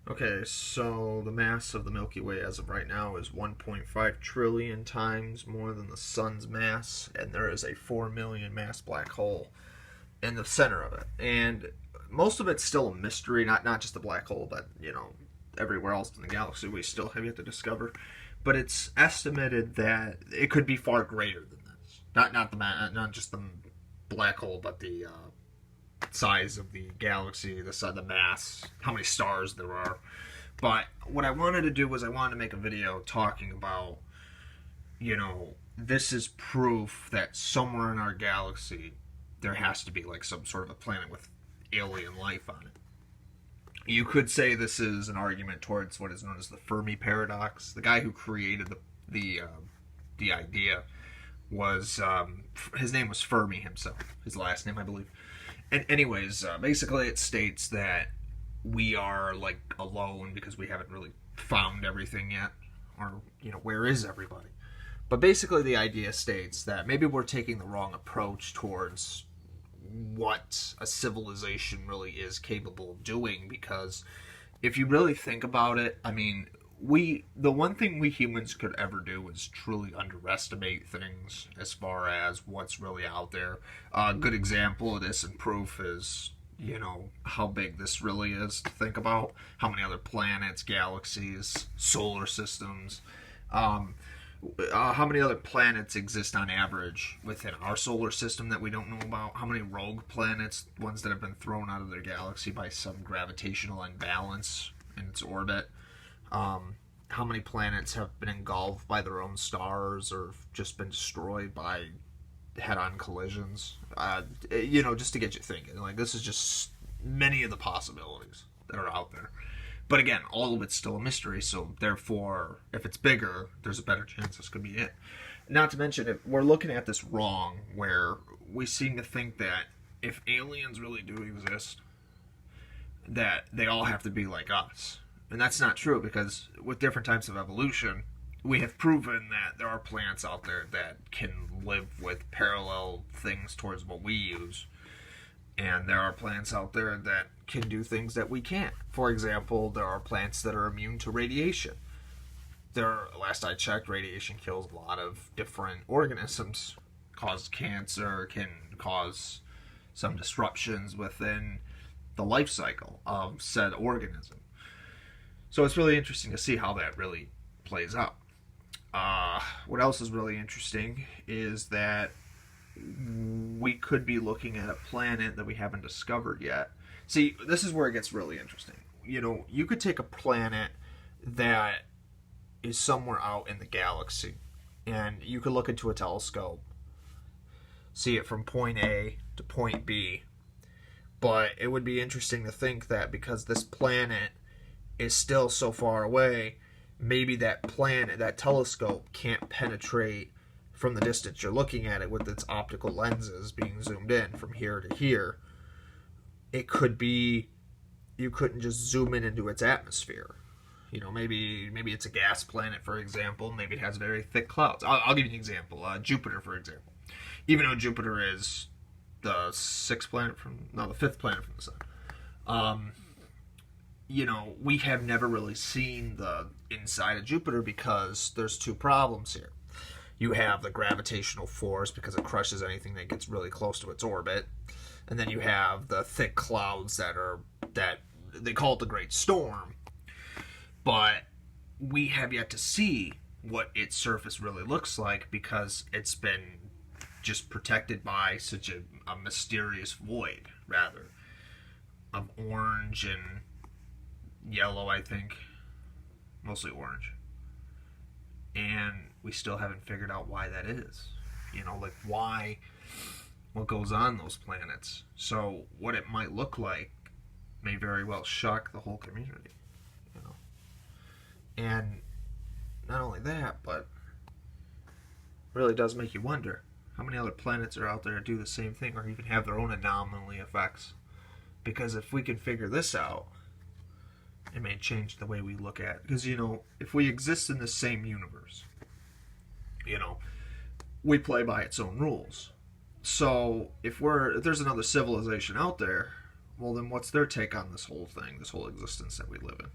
Okay, so the mass of the Milky Way as of right now is 1.5 trillion times more than the sun's mass, and there is a 4 million mass black hole in the center of it. And most of it's still a mystery, not just the black hole, but everywhere else in the galaxy we still have yet to discover. But it's estimated that it could be far greater than this. Not just the black hole, but the size of the galaxy, the mass, how many stars there are. But what I wanted to do was I wanted to make a video talking about, this is proof that somewhere in our galaxy there has to be like some sort of a planet with alien life on it. You could say this is an argument towards what is known as the Fermi paradox. The guy who created the idea was his name was Fermi himself. His last name, I believe. And anyways, basically it states that we are like alone because we haven't really found everything yet, or where is everybody? But basically the idea states that maybe we're taking the wrong approach towards what a civilization really is capable of doing, because if you really think about it, I mean, the one thing we humans could ever do is truly underestimate things as far as what's really out there. A good example of this and proof is, how big this really is to think about. How many other planets, galaxies, solar systems, how many other planets exist on average within our solar system that we don't know about? How many rogue planets, ones that have been thrown out of their galaxy by some gravitational imbalance in its orbit? How many planets have been engulfed by their own stars or just been destroyed by head-on collisions? Just to get you thinking. Like, this is just many of the possibilities that are out there. But again, all of it's still a mystery, so therefore, if it's bigger, there's a better chance this could be it. Not to mention, if we're looking at this wrong, where we seem to think that if aliens really do exist, that they all have to be like us. And that's not true, because with different types of evolution, we have proven that there are plants out there that can live with parallel things towards what we use. And there are plants out there that can do things that we can't. For example, there are plants that are immune to radiation. Last I checked, radiation kills a lot of different organisms, causes cancer, can cause some disruptions within the life cycle of said organism. So it's really interesting to see how that really plays out. What else is really interesting is that we could be looking at a planet that we haven't discovered yet. See, this is where it gets really interesting. You could take a planet that is somewhere out in the galaxy, and you could look into a telescope, see it from point A to point B. But it would be interesting to think that because this planet is still so far away, maybe that telescope can't penetrate from the distance you're looking at it with its optical lenses being zoomed in from here to here. It could be you couldn't just zoom in into its atmosphere. Maybe it's a gas planet, for example. Maybe it has very thick clouds. I'll give you an example. Jupiter, for example. Even though Jupiter is the fifth planet from the sun. We have never really seen the inside of Jupiter because there's two problems here. You have the gravitational force because it crushes anything that gets really close to its orbit. And then you have the thick clouds that they call it the Great Storm. But we have yet to see what its surface really looks like because it's been just protected by such a mysterious void, rather, of orange and yellow, I think. Mostly orange. And we still haven't figured out why that is. What goes on those planets. So what it might look like may very well shock the whole community. And not only that, but really does make you wonder how many other planets are out there that do the same thing or even have their own anomaly effects. Because if we can figure this out, it may change the way we look at it. Because, if we exist in the same universe, we play by its own rules. So if there's another civilization out there, well then what's their take on this whole thing, this whole existence that we live in?